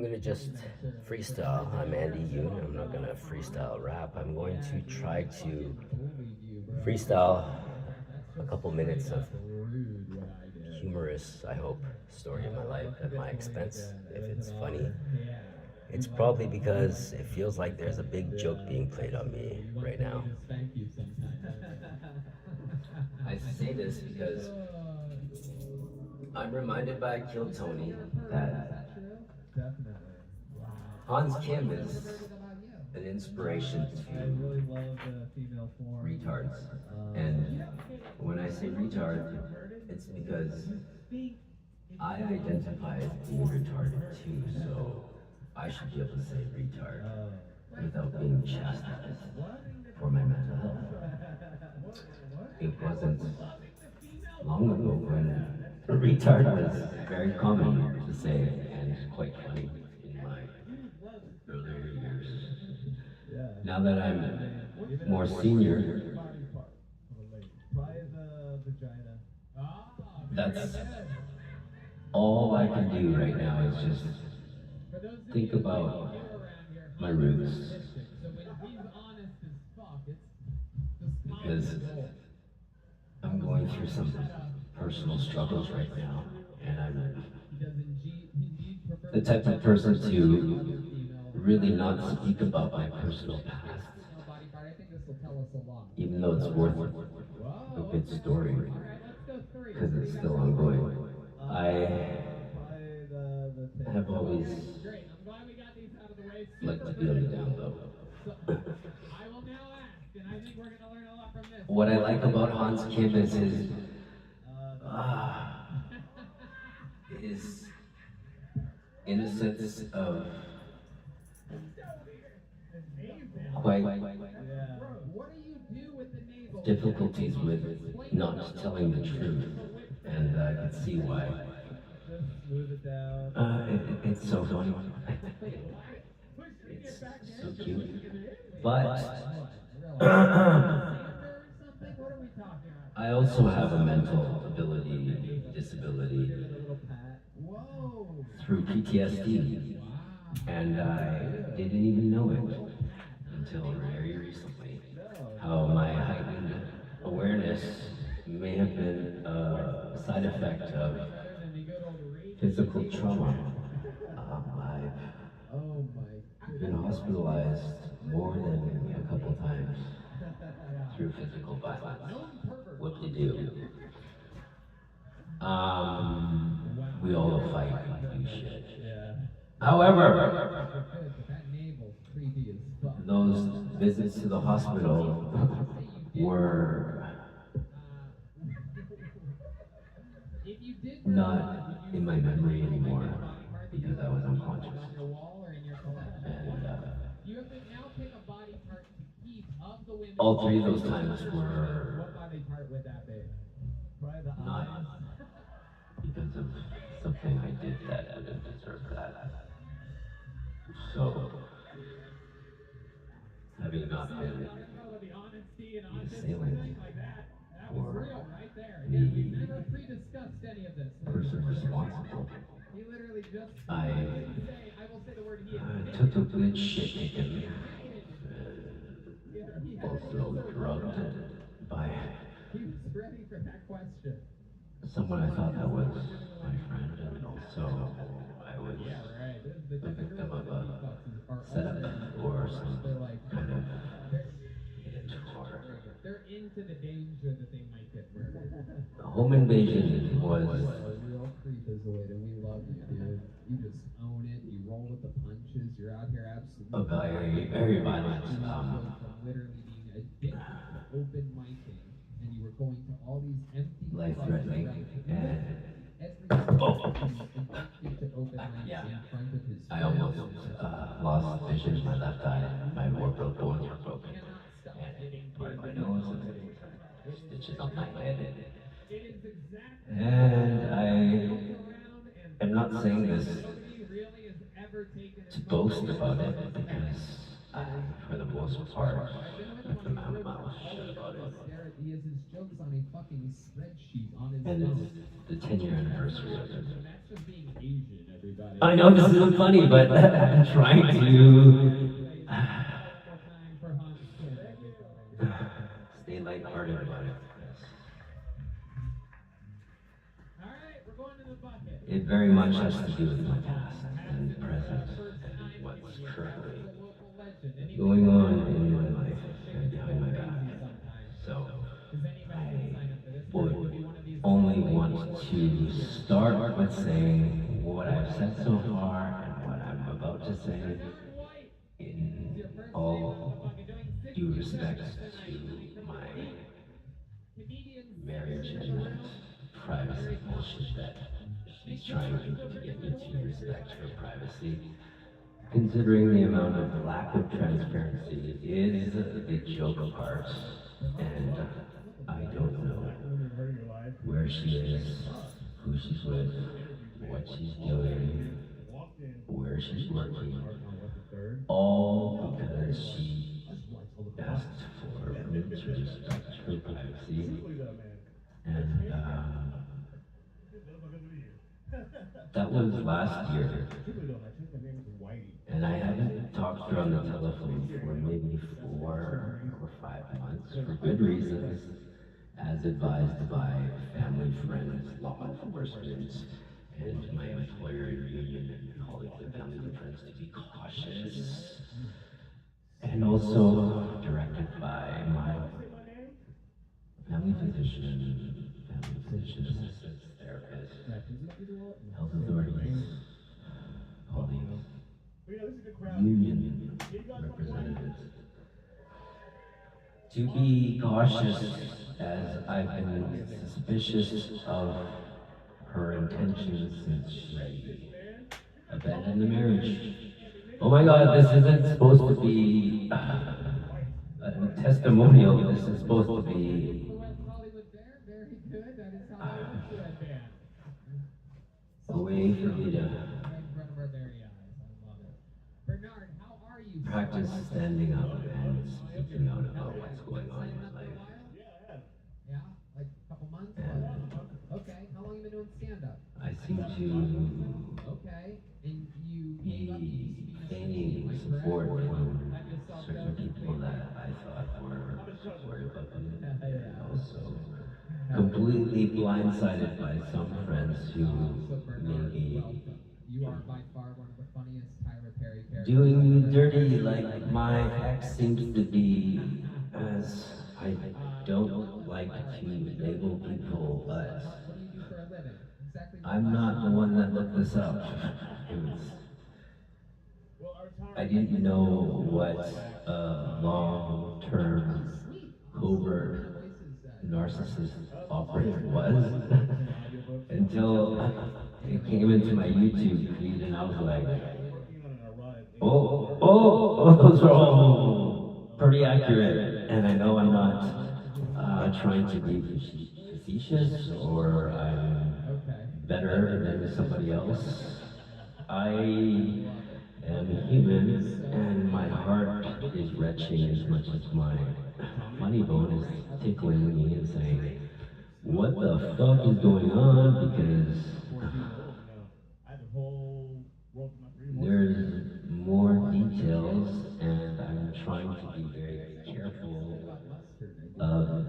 I'm gonna just freestyle. I'm Andy Yoon. I'm not gonna freestyle rap. I'm going to try to freestyle a couple minutes of humorous, I hope, story of my life at my expense. If it's funny, it's probably because it feels like there's a big joke being played on me right now. I say this because I'm reminded by Kill Tony that Hans Kim is an inspiration to retards. And when I say retard, it's because I identify as being retarded too, so I should be able to say retard without being chastised for my mental health. It wasn't long ago when retard was very common to say and quite funny in my earlier years. Now that I'm more senior, that's all I can do right now is just think about my roots. Because I'm going through some personal struggles right now, and I'm the type of person to really not speak about my personal past, even though it's worth a good story, because it's still ongoing. I have always liked to be on the down low. What I like about Hans Kim is his innocence of quite difficulties with not telling the truth, and I can see why. It's so funny. It's so cute. But I also have a mental disability through PTSD, and I didn't even know it until very recently. How my heightened awareness may have been a side effect of physical trauma. I've been hospitalized more than a couple times through physical violence. What to do? We all fight and do shit. However, those visits to the hospital were not in my memory anymore because I was unconscious. And all three of those times were not because of something I did that didn't deserve that. So, having not been the assailant or the person responsible, I took a good shit kicking, also drugged by someone I thought that was my friend, and also I was the victim of a setup or some kind of the home invasion was a very, very violent life-threatening, and yeah, I almost lost vision in my left eye. My orbital bones were broken, and part of my nose, and stitches on my head. And I am not saying this to boast about it, because I, for the most part, kept my mouth shut about it. And it's the 10-year anniversary of it. I know this isn't funny, but I'm trying to stay lighthearted about it. It very much has to do with my past and present and what's currently going on in my life and behind my back. So I would only want to start with saying what I've said so far and what I'm about to say in all due respect to my marriage and that privacy bullshit that she's trying to get me to respect her privacy. Considering the amount of lack of transparency is the joke part, and I don't know where she is, who she's with, what she's doing, where she's working, all because she asked for me to respect her privacy, and that was last year. And I haven't talked to her on the telephone for maybe 4 or 5 months for good reasons, as advised by family, friends, law enforcement, and my employer union and colleagues and family and friends to be cautious. And also directed by my family physician, assistants, therapists, health authorities, colleagues, union representatives, to be cautious as I've been suspicious of her intentions since she abandoned the marriage. Oh my God, this isn't supposed to be a testimonial, this is supposed to be a way for me to practice standing up and speaking out about what's going on in my life. Yeah, like a couple months? And Okay, how long have you been doing stand-up? I seem to Okay, and you be feigning support from certain people that I thought were supportive of me, and also completely blindsided by some friends who maybe you are by far one of the funniest Tyler Perry characters. doing me dirty like my ex seems to be, as I don't like to label people, but What do you do for a living? Exactly. I'm not the one that looked this up. I didn't know what a long-term covert narcissist operator was until it came into my YouTube feed and I was like, those are all pretty accurate. And I know I'm not trying to be facetious or I'm better than somebody else. I am human and my heart is retching as much as my funny bone is tickling me and saying, what the fuck is going on? Because there's more details and I'm trying to be very careful of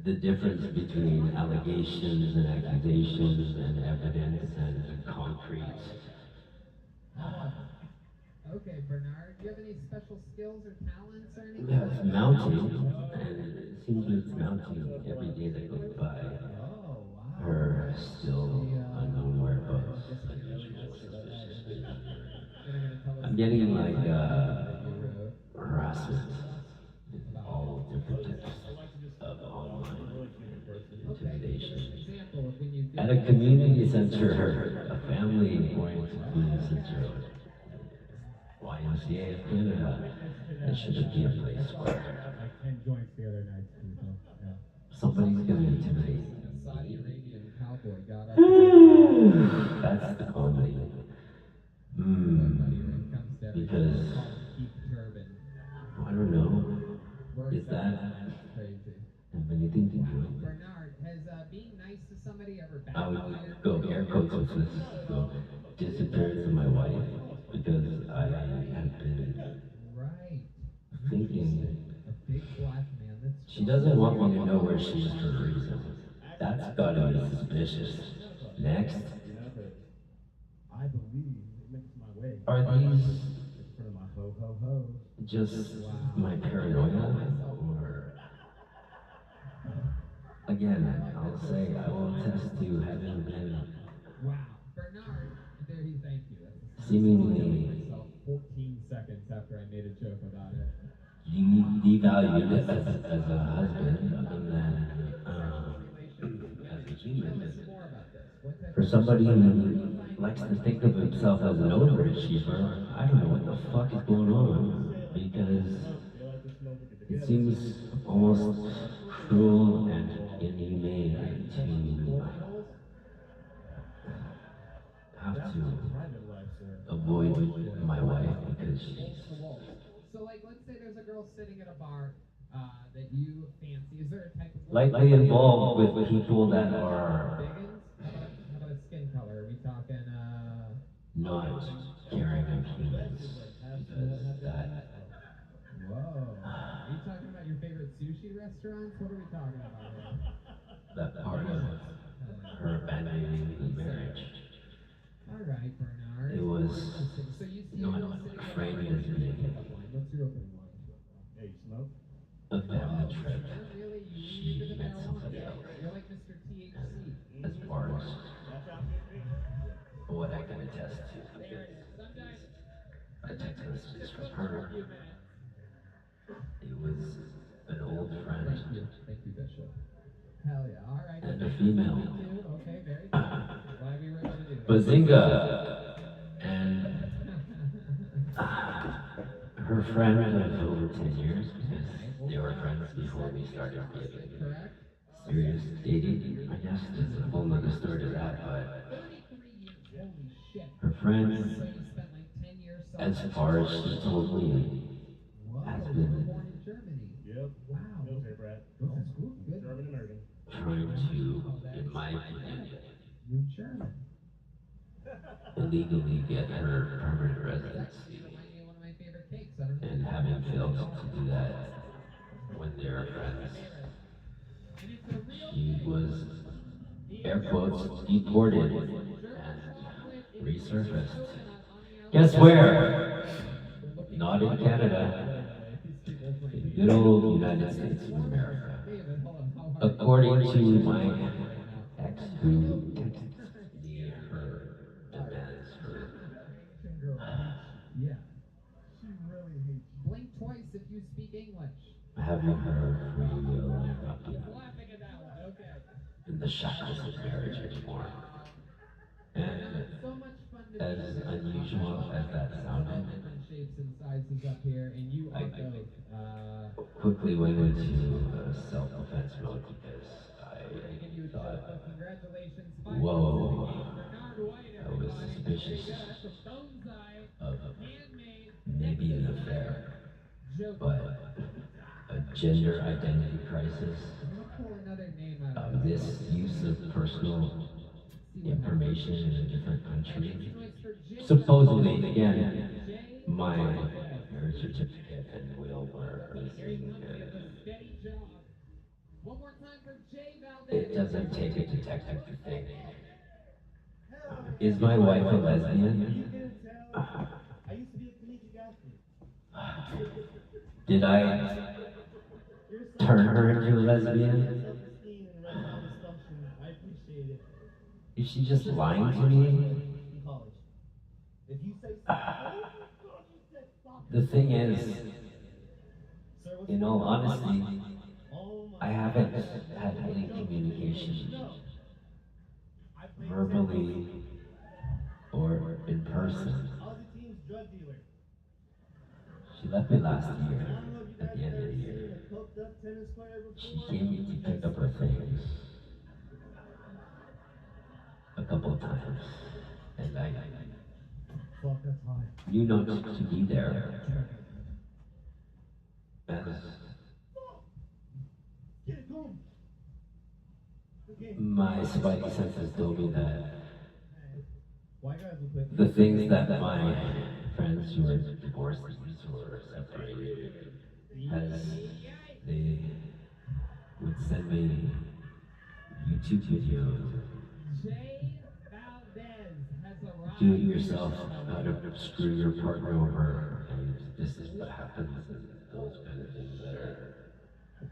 the difference between allegations and accusations and evidence and concrete. Okay, Bernard, do you have any special skills or talents or anything? Yeah, it's mounting, and it seems it's mounting every day that goes by. Her still unknown whereabouts. I'm getting like harassment in all different types of online intimidation. At a community center, a family-oriented community center, YMCA of Canada, it shouldn't be a place where somebody's going to intimidate me. That's the comedy. Because, I don't know, is that have anything to do with it? Bernard, has being nice to somebody ever I would go air quotes with this, the disappearance of my wife, because I have been Right. thinking A big black man that's she doesn't want me to know where she is for a reason. That's gotta be suspicious. Next, I believe it makes my way. are these In front of my ho ho ho. just my paranoia, or again, I'll say I will attest to having been wow. Bernard, there he thank you. That's seemingly myself 14 seconds after I made a joke about it. devalued as a husband, other than as a human. More about this. What type For somebody who likes to think of himself as an overachiever, I don't know what the fuck is going on, because it seems almost cruel and inhumane to have to avoid my wife because she's So, like, let's say there's a girl sitting at a bar that you fancy. Is there a type of likely involved with people that are Biggins? How about a skin color? Are we talking, not caring of humans, because that Whoa. Are you talking about your favorite sushi restaurants? What are we talking about here? that part of her abandoning the marriage. All right, Bernard. It was So you see not a girl sitting at a framed bar. as being What's your opening line? Hey, you smoke? a family trip. Really? You She into the met marijuana? somebody else. You're like Mr. THC. As far as what I can attest to, a text message from her. It was an old friend Thank you, Bishop. Hell yeah. All right. and a female. Okay, very good. Glad we were able to do that. Bazinga! And her friend of over 10 years, because they were friends before we started dating. Correct? Serious dating, I guess. There's a whole nother story to that, but 33 years. Holy shit. her friend, So you spent like 10 years as far as she told me, has you were been born in Germany. Yep. Wow. Military brat. Go to school. Good. German American. trying to, in my opinion, You're German. illegally get her permanent residency. You remind me of one of my favorite cakes. I don't know. And having failed to do that when they were friends, she was, air quotes, deported and resurfaced. Guess where? Not in Canada. In good old United States of America. According to my ex, who texted me her demands for Yeah. She really hates you. Blink twice if you speak English. having her free will not be Laughing at that one. Okay. in the shackles of marriage anymore. And So much fun to as unusual as that sounded, different shapes and sizes up here, and you are both. quickly went into self-defense mode because Give you I a thought, joke, but congratulations. whoa, Bernard White, I was everybody. suspicious That's a bonsai, of handmade, maybe an affair, joke. but a gender identity crisis, I'm gonna pull another name out of misuse of personal information in a different country. Jay. Supposedly, again, my marriage certificate and will were missing, and Steady job. One more time for Jay Valdez. it doesn't take a detective to think. Is my wife a lesbian? I used to be a collegiate athlete. Did I turn her into a lesbian? Self-esteem and self-assumption. I appreciate it. Is she just lying to me? In college. If you say The thing is, sir, what's in all honesty, oh my I haven't had any communication, verbally or in person. I was a team's drug dealer. She left me last I year, don't know if you at guys the end of ever the seen year. a coked up tennis player She before. came to pick up her things a couple of times, and I Fuck, that's high. knew not to be there. As Get it going. my spidey senses told me that White guys will put the things that my friends who are divorced or separated they would send me YouTube videos. Jay Valdez has arrived. Do it yourself, how to screw your partner over, and this is what happens, and those kind of things that are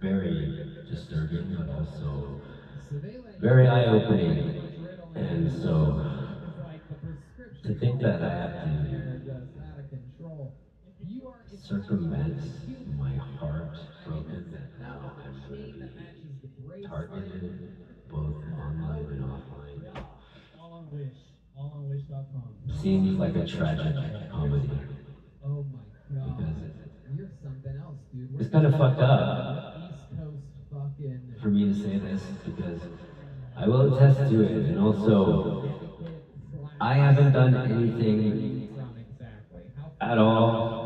very disturbing, but also So they let very you eye-opening. riddle And it. so, It's like the prescription to think that I pills have out to there are just out of control. You are circumvent my heart broken, that now I'm going to be targeted both online and offline. all on Wish. All on Wish.com. Seems like a tragic comedy. Oh my god. Because You're something else, dude. it's kind of fucked up East Coast fucking. for me to say this, because I will attest to it, and also I haven't done anything at all.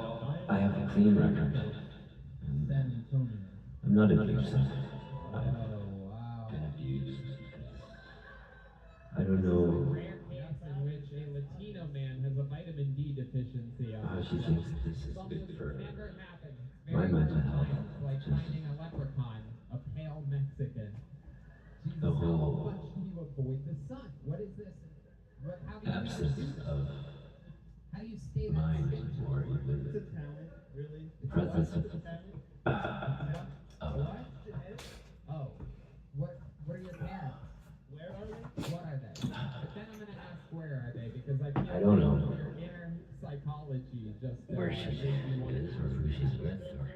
I have a clean record. San Antonio. I'm not abusive. Oh wow. Been abused. I don't know Rare case in which a Latino man has a vitamin D deficiency. how she thinks this is good for Never happened. my Very mental rare health. times, like finding a leprechaun, a pale Mexican. Jesus, The whole how much do you avoid the sun? What is this? How do you absence of How do you stay that mind skin? or It's a even talent, really. presence of It's a talent. What? Genetic. Oh, what are your parents? Where are they? What are they? But then I'm gonna ask where are they, because I feel I don't know. like your inner psychology just where she is or who she's with or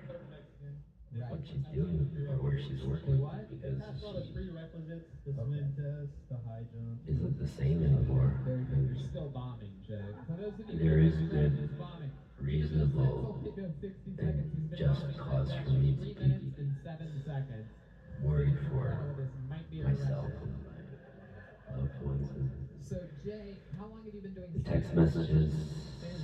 what she's doing or where she's working, because That's all the she prerequisites, the swim test, the high jump. isn't the same anymore. Very good. You're still bombing, Jay. For those of you There who is don't know, good, he's bombing. reasonable, It's only been 60 and seconds. He's been just bombing cause for for me to 3 be minutes and 7 seconds. worried for Oh, this might be a myself record. and my loved ones, and So Jay, how long have you been doing the text stand-up? messages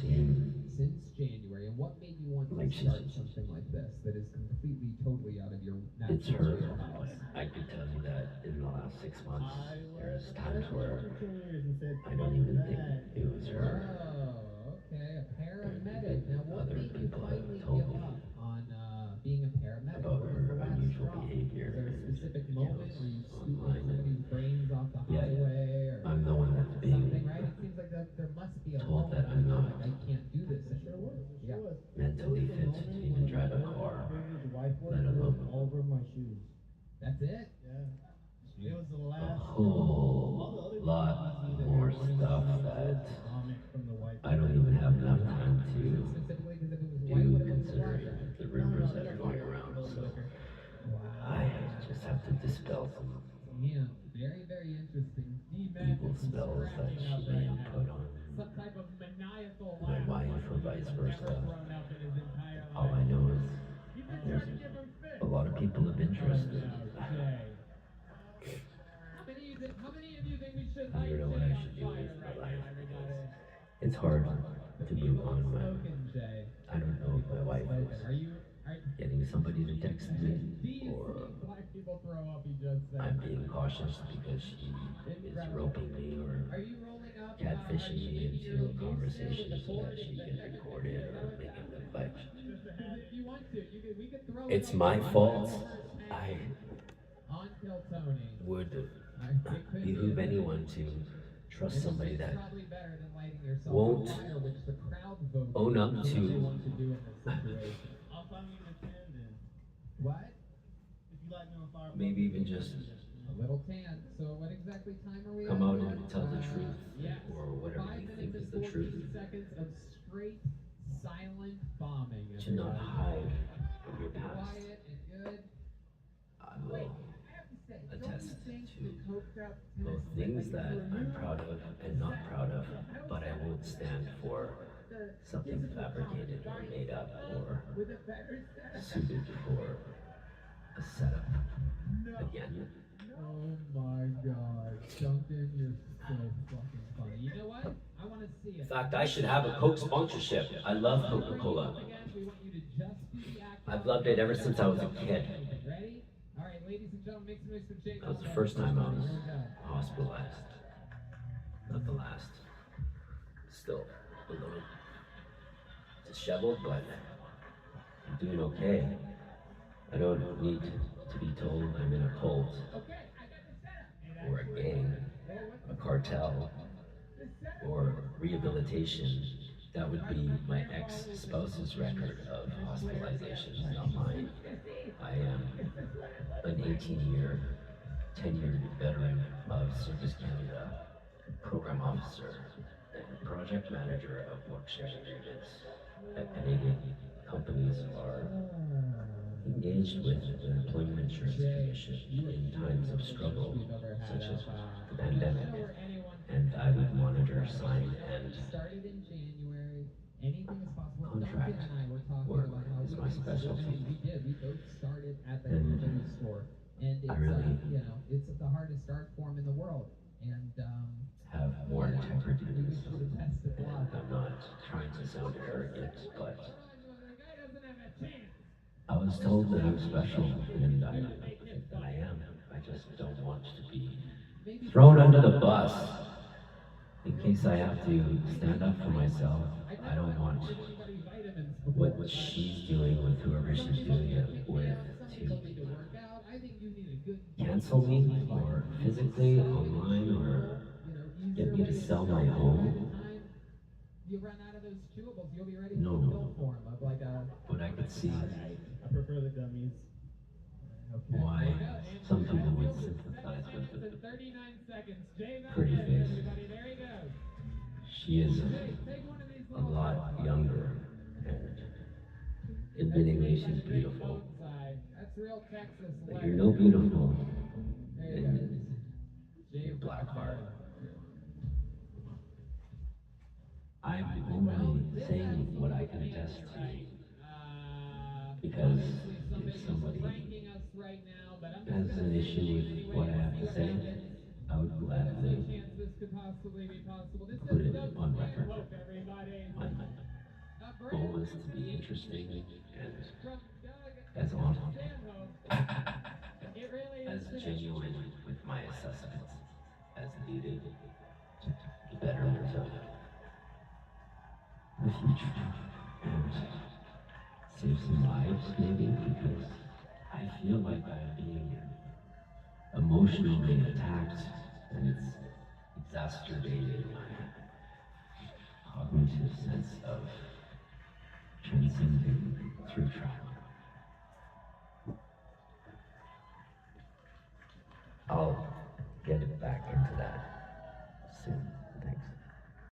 seem Since January, and what made you want to like start something like this that is completely, totally out of your it's natural her. wheelhouse? I could tell you that in the last 6 months, there's I times worked where for 2 years and said, I don't even think it was her. Oh, okay, a paramedic. Now, what Other made you people have finally told give me up on being a paramedic? about What was the her last unusual straw? behavior Is there a and specific moment accounts where you scooped online, and somebody's brains off the yeah, highway, or I'm the one that's something, being right? It seems like there must be a told moment that where I'm you're not like, I can't do this anymore. Yeah. mentally fit to even drive a car, let alone all over my shoes. That's it? Yeah. It was the a last. whole lot more stuff that Vomit from the white. I don't even have enough time to Specifically because if it was do, white, what if it was black? considering the rumors that are going around. So I just have to dispel some Yeah, very, very interesting. evil spells that she may have put on Some type of maniacal my laugh wife or vice never versa. thrown up in his entire All I life. know is there's a lot of people of interest, and How many of you think we should I light don't know what Jay I on should do fire with my right life, now, everybody? it's hard to move on when Spoken, Jay. I don't know if my wife Spoken. is Are you getting somebody to text me, these or black people throw up? He just said. I'm being cautious because she is roping me or Are you rolling up? catfishing me into a conversation so that she can record it or make it look like If you want to, we could throw it's it my up fault. on I Kill Tony. would It could behoove be. anyone to trust somebody that Probably better than lighting yourself won't on fire, which the crowd voted own up what they to want to do in this situation. I'll find you in a 10 then. What? If you light me on fire. maybe even just A little tan. So what exactly time are we come at out here? and tell the truth, Yes. or whatever 5 you minutes think is and the 14 truth. seconds of straight silent bombing. To not everybody. hide your past. Quiet and good. I will attest to Coca both things that I'm proud of and not proud of, but I won't stand for something fabricated or made up or suited for a setup. Again, Oh my god, Duncan, you're so fucking funny. You know what? I want to see it. in fact, I should have a Coke sponsorship. I love Coca-Cola. We want you to just do the act. I've loved it ever since I was a kid. Ready? All right, ladies and gentlemen, make some noise for Jake. That was the first time I was hospitalized. Not the last. still a little disheveled, but I'm doing okay. I don't need to be told I'm in a cult, or a gang, a cartel, or rehabilitation. That would be my ex-spouse's record of hospitalizations, not mine. I am an 18-year, tenured veteran of Service Canada, program officer, and project manager of work sharing agreements that Canadian companies are engaged with the Employment Insurance Commission in times of struggle, such as the pandemic, and I would monitor, sign, and Started in January. Anything is possible. contract Duncan and I were talking work about how is my specialty. we did. We both started at the And food store, and it's I really it's the hardest art form in the world. And have more integrity we than would this. sort of test it a lot. I'm not trying to sound arrogant, but I was told that I'm special, and I am. I just don't want to be thrown under the bus in case I have to stand up for myself. I don't want what she's doing with whoever she's doing it with to cancel me, or physically, online, or get me to sell my home. You run out of those chewables, you'll be ready No. for a pill form of like a. But I could see I prefer the gummies. Okay. why some people would sympathize with the 39 seconds. pretty face. There he goes. She is a lot younger, and admittingly she's beautiful. That's real Texas. But you're no beautiful There you in go. your black heart. I'm only saying what I can attest to, because if somebody has an issue with what I have to say, I would gladly put it on record. My goal is to be interesting and as honest, as genuine with my assessments as needed to the betterment of the future and save some lives, maybe, because I feel like I'm being emotionally attacked, and it's exacerbating my cognitive sense of transcending through trauma.